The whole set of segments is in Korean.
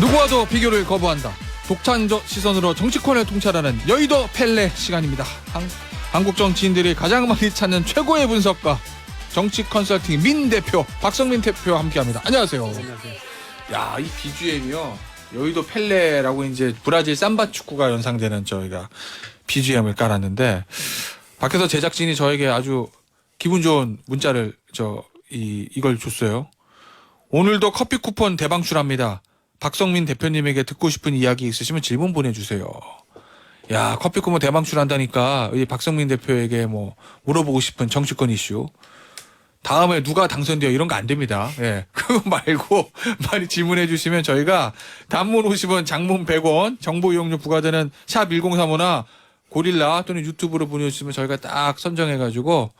누구와도 비교를 거부한다. 독창적 시선으로 정치권을 통찰하는 여의도 펠레 시간입니다. 한국 정치인들이 가장 많이 찾는 최고의 분석가 정치 컨설팅 민 대표 박성민 대표와 함께합니다. 안녕하세요. 안녕하세요. 야, 이 BGM이요. 여의도 펠레라고 이제 브라질 삼바 축구가 연상되는 저희가 BGM을 깔았는데 밖에서 제작진이 저에게 아주 기분 좋은 문자를 이걸 줬어요. 오늘도 커피 쿠폰 대방출합니다. 박성민 대표님에게 듣고 싶은 이야기 있으시면 질문 보내주세요. 야, 커피 쿠폰 대방출한다니까 이 박성민 대표에게 뭐 물어보고 싶은 정치권 이슈. 다음에 누가 당선되어 이런 거 안 됩니다. 예. 그거 말고 많이 질문해 주시면 저희가 단문 50원, 장문 100원, 정보 이용료 부과되는 샵 1035나 고릴라 또는 유튜브로 보내주시면 저희가 딱 선정해가지고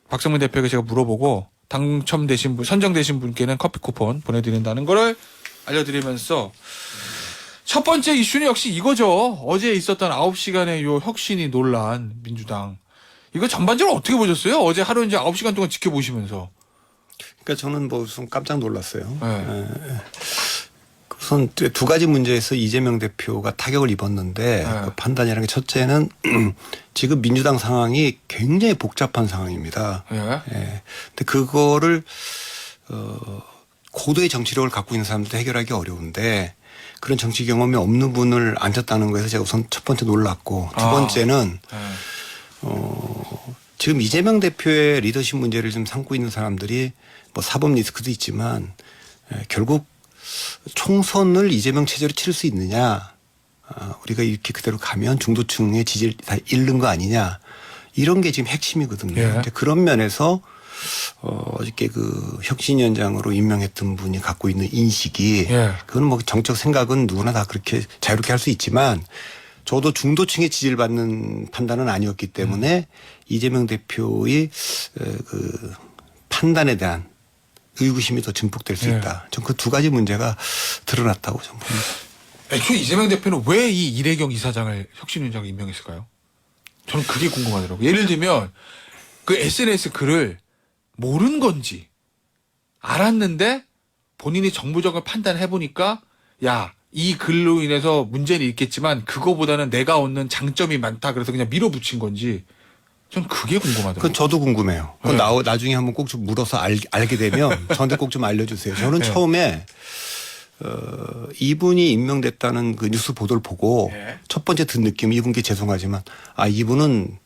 박성민 대표에게 제가 물어보고 당첨되신 분, 선정되신 분께는 커피 쿠폰 보내드린다는 거를 알려드리면서 첫 번째 이슈는 역시 이거죠. 어제 있었던 9시간의 요 혁신이 논란, 민주당. 이거 전반적으로 어떻게 보셨어요? 어제 하루 이제 9시간 동안 지켜보시면서. 그러니까 저는 뭐 우선 깜짝 놀랐어요. 네. 우선 두 가지 문제에서 이재명 대표가 타격을 입었는데 네. 그 판단이라는 게 첫째는 지금 민주당 상황이 굉장히 복잡한 상황입니다. 예. 근데 그거를 고도의 정치력을 갖고 있는 사람들도 해결하기 어려운데 그런 정치 경험이 없는 분을 앉혔다는 거에서 제가 우선 첫 번째 놀랐고 두 번째는 지금 이재명 대표의 리더십 문제를 좀 삼고 있는 사람들이 뭐 사법 리스크도 있지만 결국 총선을 이재명 체제로 치를 수 있느냐. 우리가 이렇게 그대로 가면 중도층의 지지를 다 잃는 거 아니냐. 이런 게 지금 핵심이거든요. 예. 그런 면에서 어저께 그 혁신위원장으로 임명했던 분이 갖고 있는 인식이 예. 그건 뭐 정책 생각은 누구나 다 그렇게 자유롭게 할 수 있지만 저도 중도층의 지지를 받는 판단은 아니었기 때문에 이재명 대표의 그 판단에 대한 의구심이 더 증폭될 수 있다. 전 그 두 가지 문제가 드러났다고 저는 봅니다. 애초에 이재명 대표는 왜 이 이래경 이사장을 혁신위원장을 임명했을까요? 저는 그게 궁금하더라고요. 예를 들면 그 SNS 글을 모른 건지 알았는데 본인이 정부적으로 판단해보니까 야, 이 글로 인해서 문제는 있겠지만 그거보다는 내가 얻는 장점이 많다. 그래서 그냥 밀어붙인 건지 전 그게 궁금하더라고요. 그건 저도 궁금해요. 그건 네. 나중에 한번 꼭 좀 물어서 알게 되면 저한테 꼭 좀 알려주세요. 저는 네. 처음에 이분이 임명됐다는 그 뉴스 보도를 보고 네. 첫 번째 든 느낌이 이분께 죄송하지만 이분은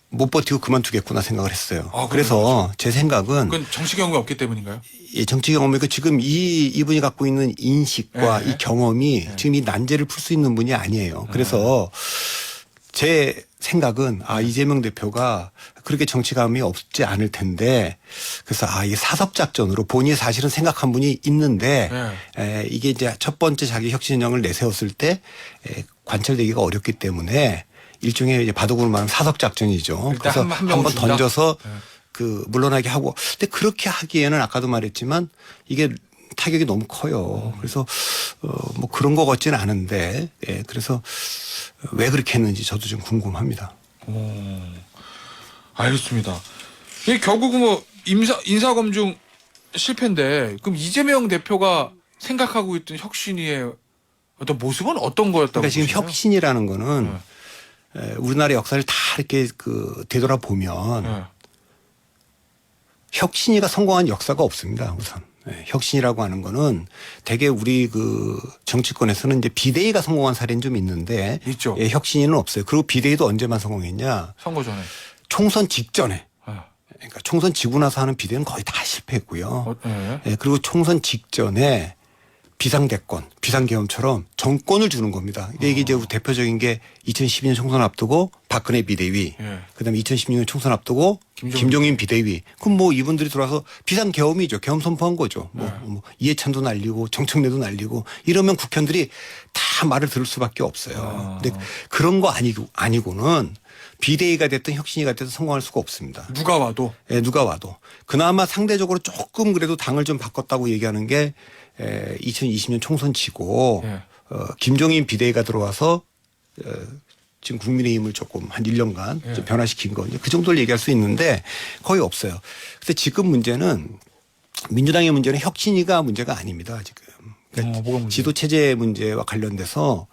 못 버티고 그만두겠구나 생각을 했어요. 그래서 제 생각은 그건 정치 경험이 없기 때문인가요? 정치 경험이 지금 이분이 갖고 있는 인식과 네. 이 경험이 네. 지금 이 난제를 풀 수 있는 분이 아니에요. 그래서 제 생각은 이재명 대표가 그렇게 정치감이 없지 않을 텐데 그래서 이 사섭작전으로 본인이 사실은 생각한 분이 있는데 이게 이제 첫 번째 자기 혁신령을 내세웠을 때 관철되기가 어렵기 때문에 일종의 이제 바둑으로 말하면 사섭작전이죠. 그래서 한번 던져서 물러나게 하고 근데 그렇게 하기에는 아까도 말했지만 이게 타격이 너무 커요. 그래서 뭐 그런 것 같지는 않은데 그래서 왜 그렇게 했는지 저도 좀 궁금합니다. 알겠습니다. 이게 결국은 뭐 인사검증 실패인데 그럼 이재명 대표가 생각하고 있던 혁신위의 어떤 모습은 어떤 거였다고 그러니까 지금 보시나요? 혁신이라는 거는 우리나라 역사를 다 이렇게 되돌아보면 혁신위가 성공한 역사가 없습니다. 우선. 혁신이라고 하는 거는 대개 우리 정치권에서는 이제 비대위가 성공한 사례는 좀 있는데 있죠. 혁신위는 없어요. 그리고 비대위도 언제만 성공했냐? 선거 전에. 총선 직전에. 그러니까 총선 지고 나서 하는 비대위는 거의 다 실패했고요. 그리고 총선 직전에 비상대권, 비상계엄처럼 정권을 주는 겁니다. 이게 이제 대표적인 게 2012년 총선 앞두고 박근혜 비대위, 그다음에 2016년 총선 앞두고 김종인 비대위. 그럼 뭐 이분들이 들어와서 비상계엄이죠. 계엄 선포한 거죠. 뭐 이해찬도 날리고 정청래도 날리고 이러면 국회의원들이 다 말을 들을 수밖에 없어요. 근데 그런 거 아니고는 비대위가 됐든 혁신위가 됐든 성공할 수가 없습니다. 누가 와도? 누가 와도. 그나마 상대적으로 조금 그래도 당을 좀 바꿨다고 얘기하는 게 2020년 총선 치고 김종인 비대위가 들어와서 지금 국민의힘을 조금 한 1년간 좀 변화시킨 거 그 정도를 얘기할 수 있는데 거의 없어요. 근데 지금 문제는 민주당의 문제는 혁신위가 문제가 아닙니다. 지금 그러니까 뭐가 문제예요? 지도 체제 문제와 관련돼서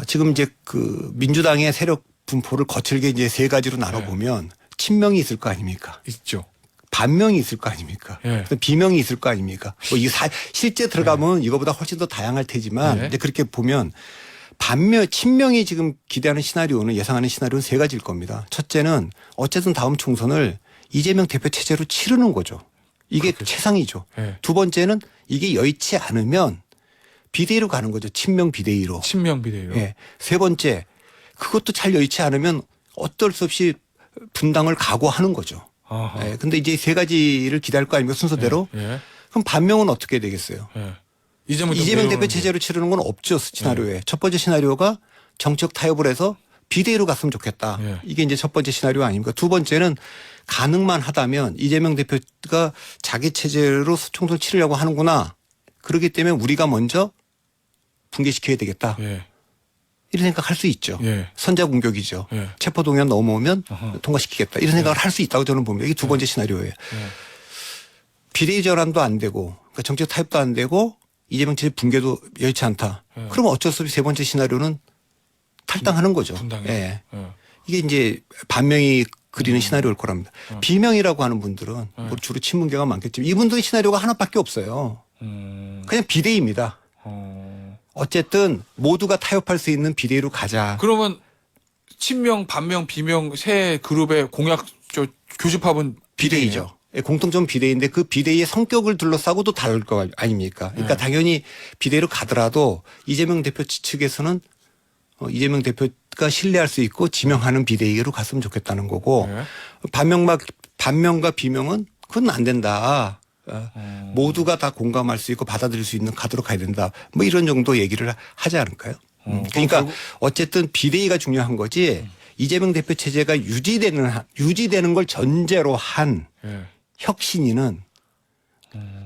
지금 이제 그 민주당의 세력 분포를 거칠게 이제 세 가지로 나눠 보면 친명이 있을 거 아닙니까? 있죠. 반명이 있을 거 아닙니까? 예. 비명이 있을 거 아닙니까? 뭐 이게 실제 들어가면 이거보다 훨씬 더 다양할 테지만 예. 이제 그렇게 보면 친명이 지금 기대하는 시나리오는 예상하는 시나리오는 세 가지일 겁니다. 첫째는 어쨌든 다음 총선을 이재명 대표 체제로 치르는 거죠. 이게 그렇겠죠. 최상이죠. 예. 두 번째는 이게 여의치 않으면 비대위로 가는 거죠. 친명 비대위로. 친명 비대위로. 예. 세 번째 그것도 잘 여의치 않으면 어쩔 수 없이 분당을 각오하는 거죠. 아하. 예. 근데 이제 세 가지를 기대할 거 아닙니까 순서대로. 예. 그럼 반명은 어떻게 되겠어요? 예. 이재명 대표 체제로 치르는 건 없죠. 시나리오에. 첫 번째 시나리오가 정책 타협을 해서 비대위로 갔으면 좋겠다. 예. 이게 이제 첫 번째 시나리오 아닙니까? 두 번째는 가능만 하다면 이재명 대표가 자기 체제로 총선을 치르려고 하는구나. 그렇기 때문에 우리가 먼저 붕괴시켜야 되겠다. 예. 이런 생각할 수 있죠. 예. 선자 공격이죠. 예. 체포동의안 넘어오면 어허. 통과시키겠다. 이런 생각을 할 수 있다고 저는 봅니다. 이게 두 번째 시나리오예요. 예. 비대위 전환도 안 되고 그러니까 정책 타협도 안 되고 이재명 체제 붕괴도 여의치 않다. 예. 그러면 어쩔 수 없이 세 번째 시나리오는 탈당하는 거죠. 분당에. 예. 예. 이게 이제 반명이 그리는 시나리오일 거랍니다. 비명이라고 하는 분들은 뭐 주로 친문계가 많겠지만 이분들의 시나리오가 하나밖에 없어요. 그냥 비대위입니다. 어쨌든 모두가 타협할 수 있는 비대위로 가자. 그러면 친명, 반명, 비명 세 그룹의 공약 교집합은 비대위죠. 예, 공통점 비대위인데 그 비대위의 성격을 둘러싸고도 다를 거 아닙니까? 그러니까 당연히 비대위로 가더라도 이재명 대표 측에서는 이재명 대표가 신뢰할 수 있고 지명하는 비대위로 갔으면 좋겠다는 거고 네. 반명과 비명은 그건 안 된다. 모두가 다 공감할 수 있고 받아들일 수 있는 카드로 가야 된다. 뭐 이런 정도 얘기를 하지 않을까요? 그러니까 어쨌든 비대위가 중요한 거지 이재명 대표 체제가 유지되는 걸 전제로 한 예. 혁신위는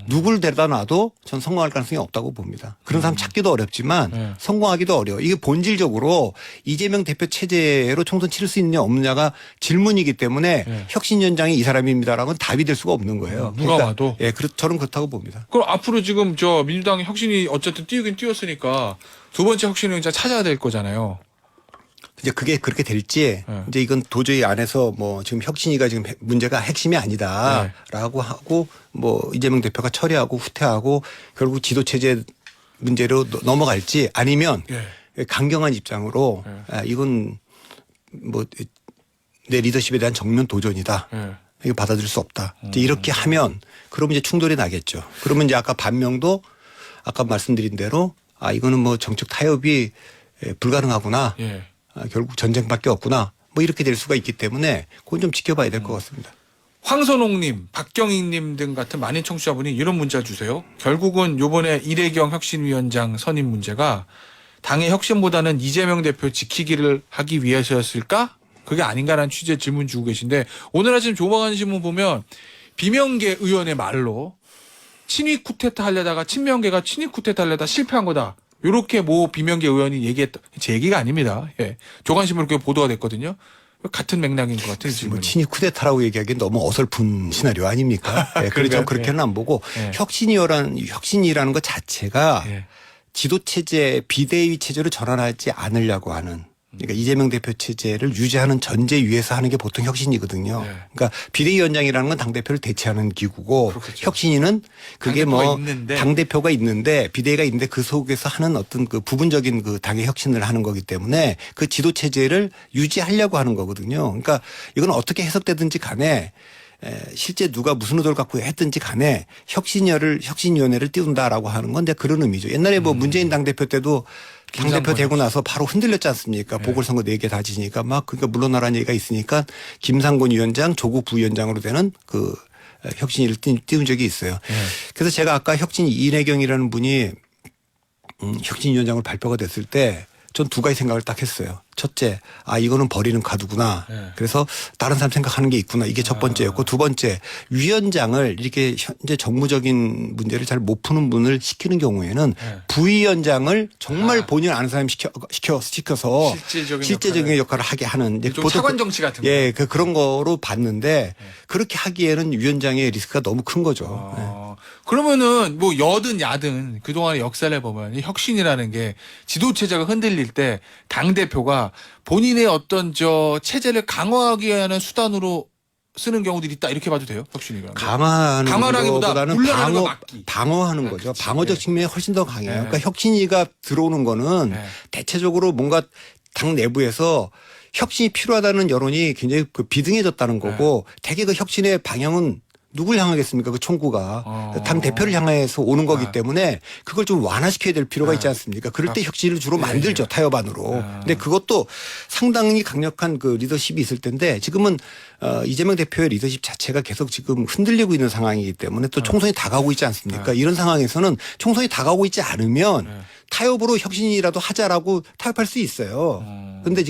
누굴 데려다 놔도 전 성공할 가능성이 없다고 봅니다. 그런 사람 찾기도 어렵지만 네. 성공하기도 어려워. 이게 본질적으로 이재명 대표 체제로 총선 치를 수 있느냐 없느냐가 질문이기 때문에 네. 혁신위원장이 이 사람입니다라고는 답이 될 수가 없는 거예요. 누가 와도? 예, 저는 그렇다고 봅니다. 그럼 앞으로 지금 저 민주당 혁신이 어쨌든 띄우긴 띄웠으니까 두 번째 혁신위원장 찾아야 될 거잖아요. 이제 그게 그렇게 될지 네. 이제 이건 도저히 안에서 뭐 지금 혁신위가 지금 문제가 핵심이 아니다라고 하고 뭐 이재명 대표가 처리하고 후퇴하고 결국 지도 체제 문제로 넘어갈지 아니면 예. 강경한 입장으로 이건 뭐 내 리더십에 대한 정면 도전이다. 예. 이거 받아들일 수 없다. 이제 이렇게 하면 그러면 이제 충돌이 나겠죠. 그러면 이제 아까 반명도 아까 말씀드린 대로 이거는 뭐 정책 타협이 불가능하구나. 예. 결국 전쟁밖에 없구나. 뭐 이렇게 될 수가 있기 때문에 그건 좀 지켜봐야 될 것 같습니다. 황선홍님, 박경익님 등 같은 많은 청취자분이 이런 문자 주세요. 결국은 요번에 이래경 혁신위원장 선임 문제가 당의 혁신보다는 이재명 대표 지키기를 하기 위해서였을까? 그게 아닌가라는 취지의 질문 주고 계신데 오늘 아침 조만간 신문 보면 비명계 의원의 말로 친위 쿠데타 하려다가 친명계가 친위 쿠데타 하려다 실패한 거다. 요렇게 모 비명계 의원이 얘기했다. 제 얘기가 아닙니다. 예. 조간신문으로 그게 보도가 됐거든요. 같은 맥락인 것 같아요. 뭐 질문이. 친위 쿠데타라고 얘기하기엔 너무 어설픈 시나리오 아닙니까? 예, 그래서 그런가요? 그렇게는 안 보고 예. 혁신이라는 것 자체가 예. 지도 체제 비대위 체제로 전환하지 않으려고 하는 그러니까 이재명 대표 체제를 유지하는 전제 위에서 하는 게 보통 혁신이거든요. 네. 그러니까 비대위원장이라는 건 당대표를 대체하는 기구고 그렇겠죠. 혁신위는 그게 당대표가 뭐 있는데. 당대표가 있는데 비대위가 있는데 그 속에서 하는 어떤 그 부분적인 그 당의 혁신을 하는 거기 때문에 그 지도 체제를 유지하려고 하는 거거든요. 그러니까 이건 어떻게 해석되든지 간에 실제 누가 무슨 의도를 갖고 했든지 간에 혁신위원회를 띄운다라고 하는 건 이제 그런 의미죠. 옛날에 뭐 문재인 당대표 때도 당대표 되고 나서 바로 흔들렸지 않습니까? 보궐선거 4개 다 지니까 막 그러니까 물러나라는 얘기가 있으니까 김상곤 위원장, 조국 부위원장으로 되는 그 혁신위를 띄운 적이 있어요. 그래서 제가 아까 혁신 이내경이라는 분이 혁신위원장으로 발표가 됐을 때 전 두 가지 생각을 딱 했어요. 첫째, 이거는 버리는 카드구나. 네. 그래서 다른 사람 생각하는 게 있구나. 이게 첫 번째였고 두 번째, 위원장을 이렇게 현재 정무적인 문제를 잘 못 푸는 분을 시키는 경우에는 네. 부위원장을 정말 본인 아는 사람 시켜서 실제적인 역할을 하게 하는 이제 좀 차관 정치 같은 거. 예, 그런 거로 봤는데 그렇게 하기에는 위원장의 리스크가 너무 큰 거죠. 네. 그러면은 뭐 여든 야든 그동안의 역사를 보면 이 혁신이라는 게 지도체제가 흔들릴 때 당대표가 본인의 어떤 저 체제를 강화하기 위한 수단으로 쓰는 경우들이 있다 이렇게 봐도 돼요? 혁신이가. 강화하는 것보다는 물러나는 거 막기. 방어하는 거죠. 그치. 방어적 네. 측면이 훨씬 더 강해요. 네. 그러니까 혁신위가 들어오는 거는 네. 대체적으로 뭔가 당 내부에서 혁신이 필요하다는 여론이 굉장히 그 비등해졌다는 거고 대개 그 혁신의 방향은 누굴 향하겠습니까? 그 총구가 당 대표를 향해서 오는 거기 때문에 그걸 좀 완화시켜야 될 필요가 있지 않습니까? 그럴 때 혁신을 주로 만들죠. 타협안으로. 근데 그것도 상당히 강력한 그 리더십이 있을 텐데 지금은 이재명 대표의 리더십 자체가 계속 지금 흔들리고 있는 상황이기 때문에 또 총선이 다가오고 있지 않습니까? 이런 상황에서는 총선이 다가오고 있지 않으면 타협으로 혁신이라도 하자라고 타협할 수 있어요. 그런데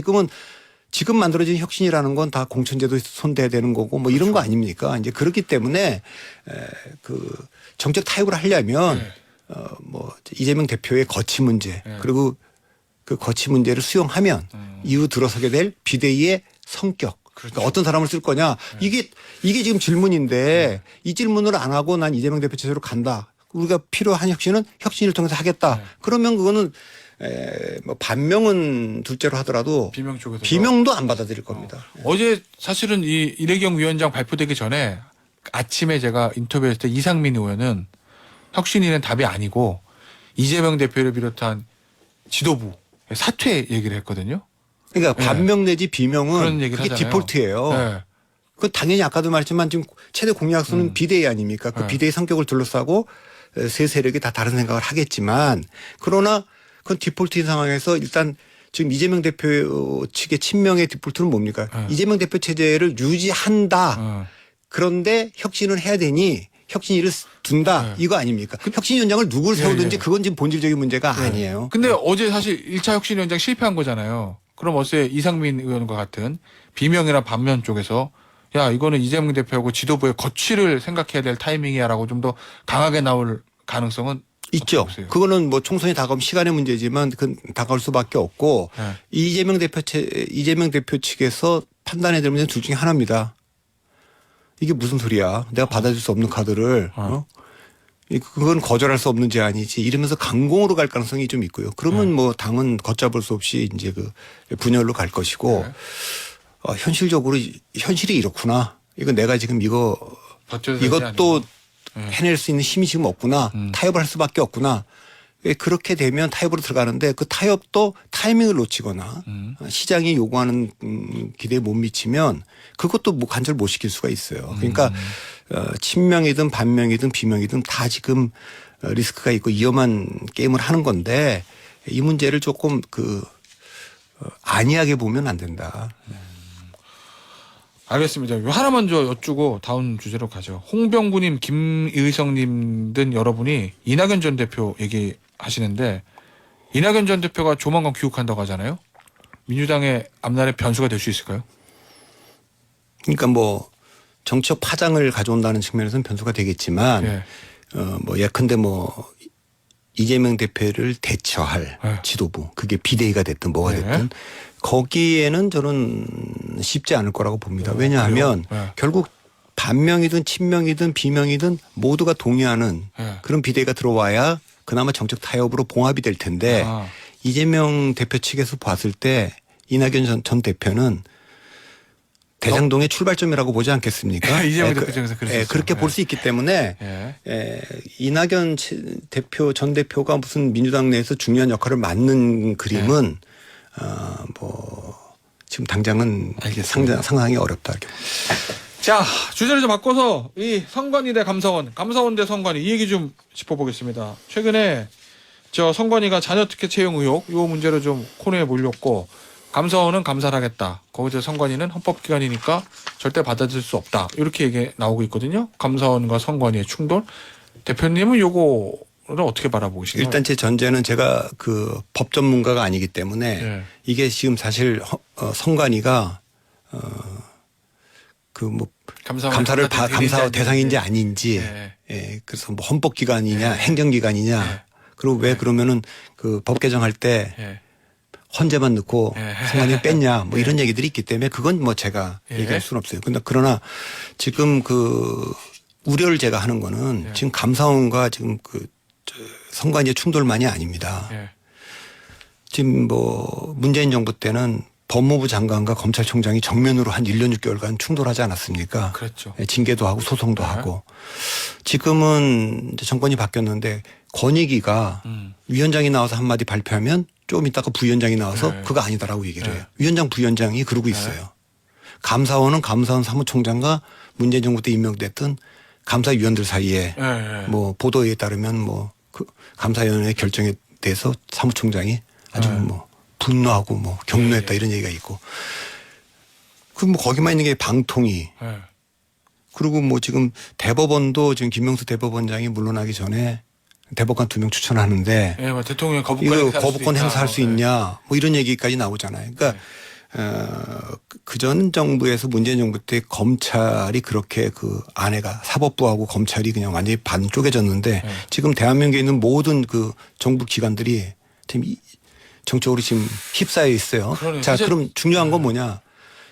지금 만들어진 혁신이라는 건 다 공천제도 손대야 되는 거고 뭐 이런 거 아닙니까? 이제 그렇기 때문에 그 정책 타협을 하려면 뭐 이재명 대표의 거취 문제 그리고 그 거취 문제를 수용하면 이후 들어서게 될 비대위의 성격 그러니까 어떤 사람을 쓸 거냐 이게 지금 질문인데 이 질문을 안 하고 난 이재명 대표 체제로 간다. 우리가 필요한 혁신은 혁신을 통해서 하겠다. 그러면 그거는 뭐 반명은 둘째로 하더라도 비명 쪽에서 비명도 안 받아들일 겁니다. 어제 사실은 이 이래경 위원장 발표되기 전에 아침에 제가 인터뷰했을 때 이상민 의원은 혁신위는 답이 아니고 이재명 대표를 비롯한 지도부 사퇴 얘기를 했거든요. 그러니까 반명 내지 비명은 그런 얘기를 그게 하잖아요. 디폴트예요. 네. 그 당연히 아까도 말했지만 지금 최대 공약수는 비대위 아닙니까? 그 비대위 성격을 둘러싸고 세 세력이 다 다른 생각을 하겠지만 그러나 그건 디폴트인 상황에서 일단 지금 이재명 대표 측의 친명의 디폴트는 뭡니까? 이재명 대표 체제를 유지한다. 그런데 혁신을 해야 되니 혁신위를 둔다. 이거 아닙니까? 혁신위원장을 누굴 세우든지 그건 지금 본질적인 문제가 아니에요. 근데 어제 사실 1차 혁신위원장 실패한 거잖아요. 그럼 어제 이상민 의원과 같은 비명이나 반면 쪽에서 야 이거는 이재명 대표하고 지도부의 거취를 생각해야 될 타이밍이야라고 좀 더 강하게 나올 가능성은 있죠. 없어요. 그거는 뭐 총선이 다가오면 시간의 문제지만 그건 다가올 수밖에 없고 이재명 대표 측에서 판단해야 될 문제는 둘 중에 하나입니다. 이게 무슨 소리야? 내가 받아줄 수 없는 카드를 그건 거절할 수 없는 제안이지 이러면서 강공으로 갈 가능성이 좀 있고요. 그러면 뭐 당은 걷잡을 수 없이 이제 그 분열로 갈 것이고 현실적으로 현실이 이렇구나. 이거 내가 지금 이것도 해낼 수 있는 힘이 지금 없구나. 타협을 할 수밖에 없구나. 그렇게 되면 타협으로 들어가는데 그 타협도 타이밍을 놓치거나 시장이 요구하는 기대에 못 미치면 그것도 뭐 간절 못 시킬 수가 있어요. 그러니까 친명이든 반명이든 비명이든 다 지금 리스크가 있고 위험한 게임을 하는 건데 이 문제를 조금 안이하게 보면 안 된다. 알겠습니다. 하나만 저 여쭈고 다음 주제로 가죠. 홍병구님, 김의성님 등 여러분이 이낙연 전 대표 얘기하시는데 이낙연 전 대표가 조만간 귀국한다고 하잖아요. 민주당의 앞날에 변수가 될 수 있을까요? 그러니까 뭐 정치적 파장을 가져온다는 측면에서는 변수가 되겠지만 뭐 예컨대 뭐 이재명 대표를 대처할 지도부 그게 비대위가 됐든 뭐가 됐든 거기에는 저는 쉽지 않을 거라고 봅니다. 왜냐하면 결국 반명이든 친명이든 비명이든 모두가 동의하는 그런 비대위가 들어와야 그나마 정책 타협으로 봉합이 될 텐데 이재명 대표 측에서 봤을 때 이낙연 전 대표는 대장동의 출발점이라고 보지 않겠습니까? 이재명 대표 측에서 그렇게 볼 수 있기 때문에 이낙연 전 대표가 무슨 민주당 내에서 중요한 역할을 맡는 그림은 뭐 지금 당장은 상상하기 어렵다. 이렇게. 자, 주제를 좀 바꿔서 이 선관위 대 감사원 대 선관위 이 얘기 좀 짚어보겠습니다. 최근에 저 선관위가 자녀 특혜 채용 의혹 이 문제로 좀 코너에 몰렸고 감사원은 감사를 하겠다. 거기서 선관위는 헌법기관이니까 절대 받아들일 수 없다. 이렇게 얘기 나오고 있거든요. 감사원과 선관위의 충돌. 대표님은 요거를 어떻게 바라보시나요? 일단 제 전제는 제가 그 법 전문가가 아니기 때문에 이게 지금 사실 선관위가 그 뭐 감사를 감사 대상인지 아닌지 그래서 뭐 헌법기관이냐 행정기관이냐 그리고 왜 그러면은 그 법 개정할 때 헌재만 넣고 선관위 뺐냐 뭐 이런 얘기들이 있기 때문에 그건 뭐 제가 얘기할 수는 없어요. 근데 그러나 지금 그 우려를 제가 하는 거는 예. 지금 감사원과 지금 선관위의 충돌만이 아닙니다. 예. 지금 뭐 문재인 정부 때는 법무부 장관과 검찰총장이 정면으로 한 1년 6개월간 충돌하지 않았습니까? 그렇죠. 예, 징계도 하고 소송도 네. 하고. 지금은 이제 정권이 바뀌었는데 권익위가 위원장이 나와서 한마디 발표하면 좀 이따가 부위원장이 나와서 네. 그거 아니다라고 얘기를 네. 해요. 위원장 부위원장이 그러고 있어요. 감사원은 감사원 사무총장과 문재인 정부 때 임명됐던 감사위원들 사이에 예, 예. 뭐 보도에 따르면 뭐 그 감사위원회 결정에 대해서 사무총장이 아주 네. 뭐 분노하고 뭐 격노했다 예, 예. 이런 얘기가 있고. 그 뭐 거기만 있는 게 방통위. 예. 그리고 뭐 지금 대법원도 지금 김명수 대법원장이 물러나기 전에 대법관 2명 추천하는데 예, 뭐 대통령 거부권 이거 행사할 거부권 수 있다. 행사할 수 예. 있냐 뭐 이런 얘기까지 나오잖아요. 그러니까 그전 정부에서 문재인 정부 때 검찰이 그렇게 그 안에가 사법부하고 검찰이 그냥 완전히 반 쪼개졌는데 네. 지금 대한민국에 있는 모든 그 정부 기관들이 지금 정적으로 지금 휩싸여 있어요. 그러네요. 자, 사실- 그럼 중요한 건 뭐냐?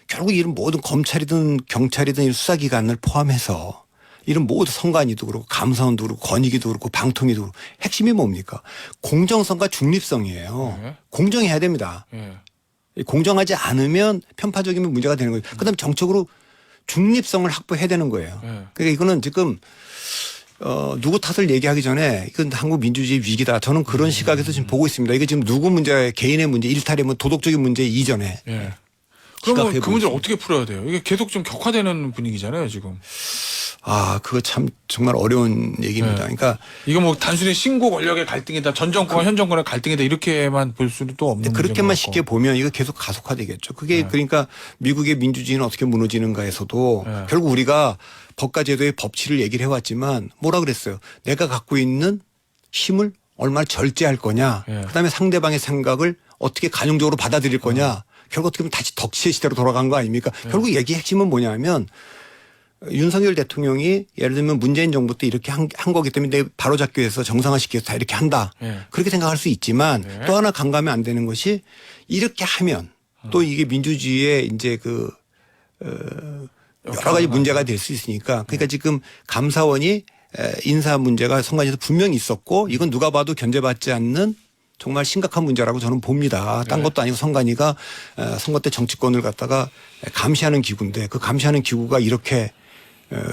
결국 이런 모든 검찰이든 경찰이든 이런 수사기관을 포함해서 이런 모두 선관위도 그렇고 감사원도 그렇고 권익위도 그렇고 방통위도 그렇고 핵심이 뭡니까? 공정성과 중립성이에요. 네. 공정해야 됩니다. 예. 공정하지 않으면 편파적이면 문제가 되는 거예요. 그다음에 정책으로 중립성을 확보해야 되는 거예요. 네. 그러니까 이거는 지금 누구 탓을 얘기하기 전에 이건 한국 민주주의 위기다. 저는 그런 시각에서 지금 보고 있습니다. 이게 지금 누구 문제, 개인의 문제, 일탈이면 도덕적인 문제 이전에. 예. 그러면 시각해 그 문제를 보겠습니다. 어떻게 풀어야 돼요? 이게 계속 좀 격화되는 분위기잖아요, 지금. 아, 그거 참 정말 어려운 얘기입니다. 네. 그러니까 이거 뭐 단순히 신고 권력의 갈등이다, 전 정권과 현 정권의 갈등이다 이렇게만 볼 수는 또 없는 그렇게만 문제인 쉽게 것 같고. 보면 이거 계속 가속화되겠죠. 그게 네. 그러니까 미국의 민주주의는 어떻게 무너지는가에서도 네. 결국 우리가 법과 제도의 법치를 얘기를 해왔지만 뭐라 그랬어요. 내가 갖고 있는 힘을 얼마나 절제할 거냐. 네. 그다음에 상대방의 생각을 어떻게 간용적으로 받아들일 거냐. 결국 어떻게 보면 다시 덕치의 시대로 돌아간 거 아닙니까? 결국 얘기 핵심은 뭐냐면 윤석열 대통령이 예를 들면 문재인 정부 때 이렇게 한 거기 때문에 내가 바로잡기 위해서 정상화시키기 위해서 다 이렇게 한다. 네. 그렇게 생각할 수 있지만 네. 또 하나 간과하면 안 되는 것이 이렇게 하면 또 이게 민주주의의 이제 여러 가지 문제가 될 수 있으니까 그러니까 지금 감사원이 인사 문제가 선관위에서 분명히 있었고 이건 누가 봐도 견제받지 않는 정말 심각한 문제라고 저는 봅니다. 딴 네. 것도 아니고 선관위가 선거 때 정치권을 갖다가 감시하는 기구인데 그 감시하는 기구가 이렇게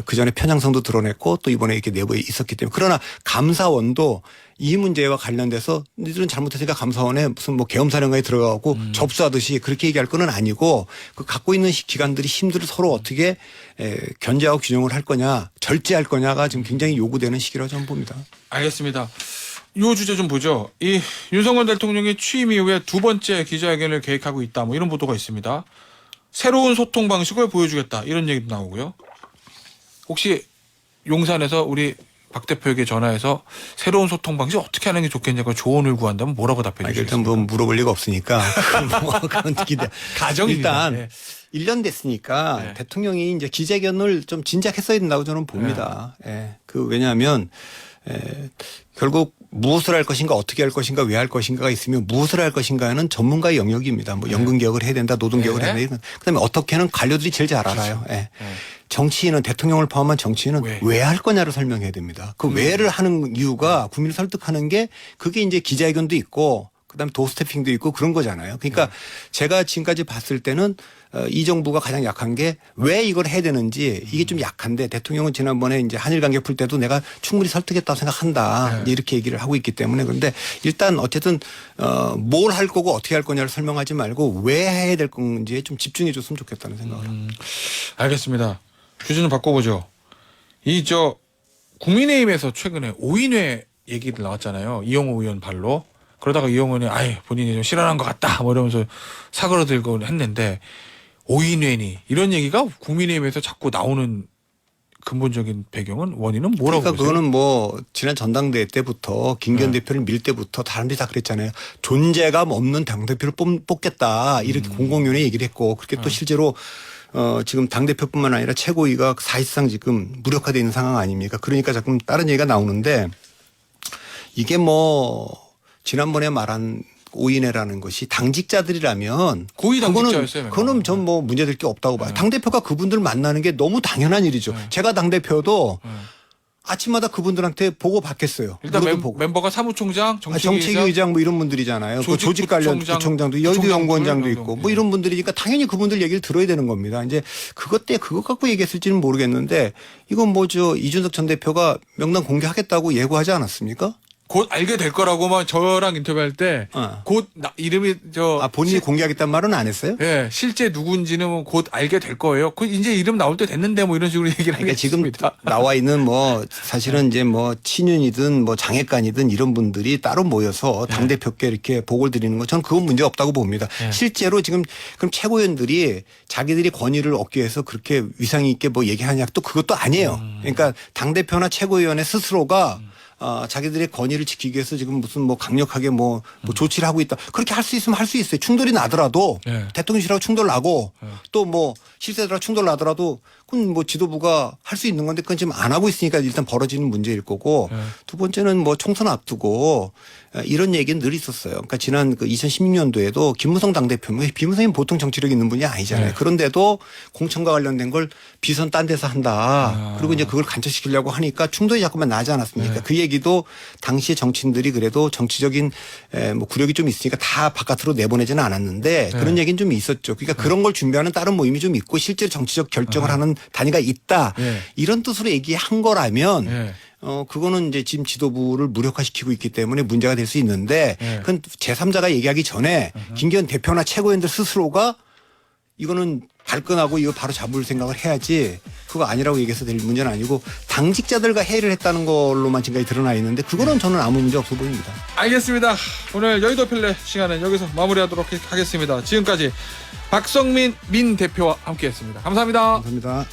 그 전에 편향성도 드러냈고 또 이번에 이렇게 내부에 있었기 때문에 그러나 감사원도 이 문제와 관련돼서 니들은 잘못했으니까 감사원에 무슨 뭐 계엄사령관에 들어가고 접수하듯이 그렇게 얘기할 건 아니고 그 갖고 있는 기관들이 힘들을 서로 어떻게 견제하고 균형을 할 거냐 절제할 거냐가 지금 굉장히 요구되는 시기라고 저는 봅니다. 알겠습니다. 이 주제 좀 보죠. 이 윤석열 대통령이 취임 이후에 두 번째 기자회견을 계획하고 있다. 뭐 이런 보도가 있습니다. 새로운 소통 방식을 보여주겠다. 이런 얘기도 나오고요. 혹시 용산에서 우리 박 대표에게 전화해서 새로운 소통 방식 어떻게 하는 게 좋겠냐고 조언을 구한다면 뭐라고 답해 일단 주시겠습니까? 뭐 물어볼 리가 없으니까 그건 기대. 가정입니다. 일단 네. 1년 됐으니까 네. 대통령이 이제 기자회견을 좀 진작했어야 된다고 저는 봅니다. 왜냐하면 결국 무엇을 할 것인가 어떻게 할 것인가 왜 할 것인가가 있으면 무엇을 할 것인가는 전문가의 영역입니다. 뭐 연금 개혁을 해야 된다, 노동 개혁을 해야 된다. 그다음에 어떻게는 관료들이 제일 잘 알아요. 정치인은 대통령을 포함한 정치인은 왜 할 거냐를 설명해야 됩니다. 그 왜를 하는 이유가 국민을 설득하는 게 그게 이제 기자회견도 있고 그다음에 도스태핑도 있고 그런 거잖아요. 그러니까 제가 지금까지 봤을 때는 이 정부가 가장 약한 게 왜 이걸 해야 되는지 이게 좀 약한데 대통령은 지난번에 이제 한일 관계 풀 때도 내가 충분히 설득했다고 생각한다. 네. 이렇게 얘기를 하고 있기 때문에 그런데 일단 어쨌든 뭘 할 거고 어떻게 할 거냐를 설명하지 말고 왜 해야 될 건지에 좀 집중해 줬으면 좋겠다는 생각을 합니다. 알겠습니다. 주제 좀 바꿔보죠. 국민의힘에서 최근에 오인회 얘기들 나왔잖아요. 이영호 의원 발로. 그러다가 이영호 의원이 본인이 좀 실언한 것 같다. 뭐 이러면서 사그러들고 했는데 오인회니 이런 얘기가 국민의힘에서 자꾸 나오는 근본적인 배경은 원인은 뭐라고 그러니까 보세요? 그거는 뭐 지난 전당대회 때부터 김기현 대표를 밀 때부터 사람들이 다 그랬잖아요. 존재감 없는 당대표를 뽑겠다. 이렇게 공공연히 얘기를 했고 그렇게 또 실제로 지금 당대표뿐만 아니라 최고위가 사실상 지금 무력화되어 있는 상황 아닙니까? 그러니까 자꾸 다른 얘기가 나오는데 이게 뭐 지난번에 말한 오인회라는 것이 당직자들이라면 고위 당직자였어요. 그거는 전 뭐 문제될 게 없다고 봐요. 당대표가 그분들 만나는 게 너무 당연한 일이죠. 제가 당대표도 아침마다 그분들한테 보고 받겠어요. 일단 물어도 보고. 멤버가 사무총장, 정책위의장 뭐 이런 분들이잖아요. 그 조직 관련 부총장도 여의도 연구원장도 있고 뭐 이런 분들이니까 당연히 그분들 얘기를 들어야 되는 겁니다. 이제 그것 갖고 얘기했을지는 모르겠는데 이건 뭐죠. 이준석 전 대표가 명단 공개하겠다고 예고하지 않았습니까? 곧 알게 될 거라고만 저랑 인터뷰할 때 곧 이름이 본인이 공개하겠다는 말은 안 했어요? 예, 실제 누군지는 곧 알게 될 거예요. 그 이제 이름 나올 때 됐는데 뭐 이런 식으로 얘기를 그러니까 하겠습니다. 지금 나와 있는 뭐 사실은 이제 뭐 친윤이든 뭐 장애간이든 이런 분들이 따로 모여서 당대표께 이렇게 보고를 드리는 거 저는 그건 문제 없다고 봅니다. 실제로 지금 그럼 최고위원들이 자기들이 권위를 얻기 위해서 그렇게 위상 있게 뭐 얘기하냐 또 그것도 아니에요. 그러니까 당대표나 최고위원회 스스로가 자기들의 권위를 지키기 위해서 지금 무슨 뭐 강력하게 뭐 조치를 하고 있다. 그렇게 할 수 있으면 할 수 있어요. 충돌이 나더라도 대통령실하고 충돌 나고 또 뭐 실세들하고 충돌 나더라도 그건 뭐 지도부가 할 수 있는 건데 그건 지금 안 하고 있으니까 일단 벌어지는 문제일 거고 두 번째는 뭐 총선 앞두고 이런 얘기는 늘 있었어요. 그러니까 지난 그 2016년도에도 김무성 당대표는 김무성이 보통 정치력 있는 분이 아니잖아요. 그런데도 공천과 관련된 걸 비선 딴 데서 한다. 그리고 이제 그걸 간첩시키려고 하니까 충돌이 자꾸만 나지 않았습니까? 그 얘기도 당시에 정치인들이 그래도 정치적인 뭐 구력이 좀 있으니까 다 바깥으로 내보내지는 않았는데 그런 얘기는 좀 있었죠. 그러니까 그런 걸 준비하는 다른 모임이 좀 있고 실제로 정치적 결정을 하는 단위가 있다. 이런 뜻으로 얘기한 거라면 그거는 이제 지금 지도부를 무력화시키고 있기 때문에 문제가 될 수 있는데 그건 제3자가 얘기하기 전에 김기현 대표나 최고위원들 스스로가 이거는 발끈하고 이거 바로 잡을 생각을 해야지 그거 아니라고 얘기해서 될 문제는 아니고 당직자들과 회의를 했다는 걸로만 지금까지 드러나 있는데 그거는 저는 아무 문제 없어 보입니다. 알겠습니다. 오늘 여의도 펠레 시간은 여기서 마무리하도록 하겠습니다. 지금까지 박성민 민 대표와 함께했습니다. 감사합니다. 감사합니다.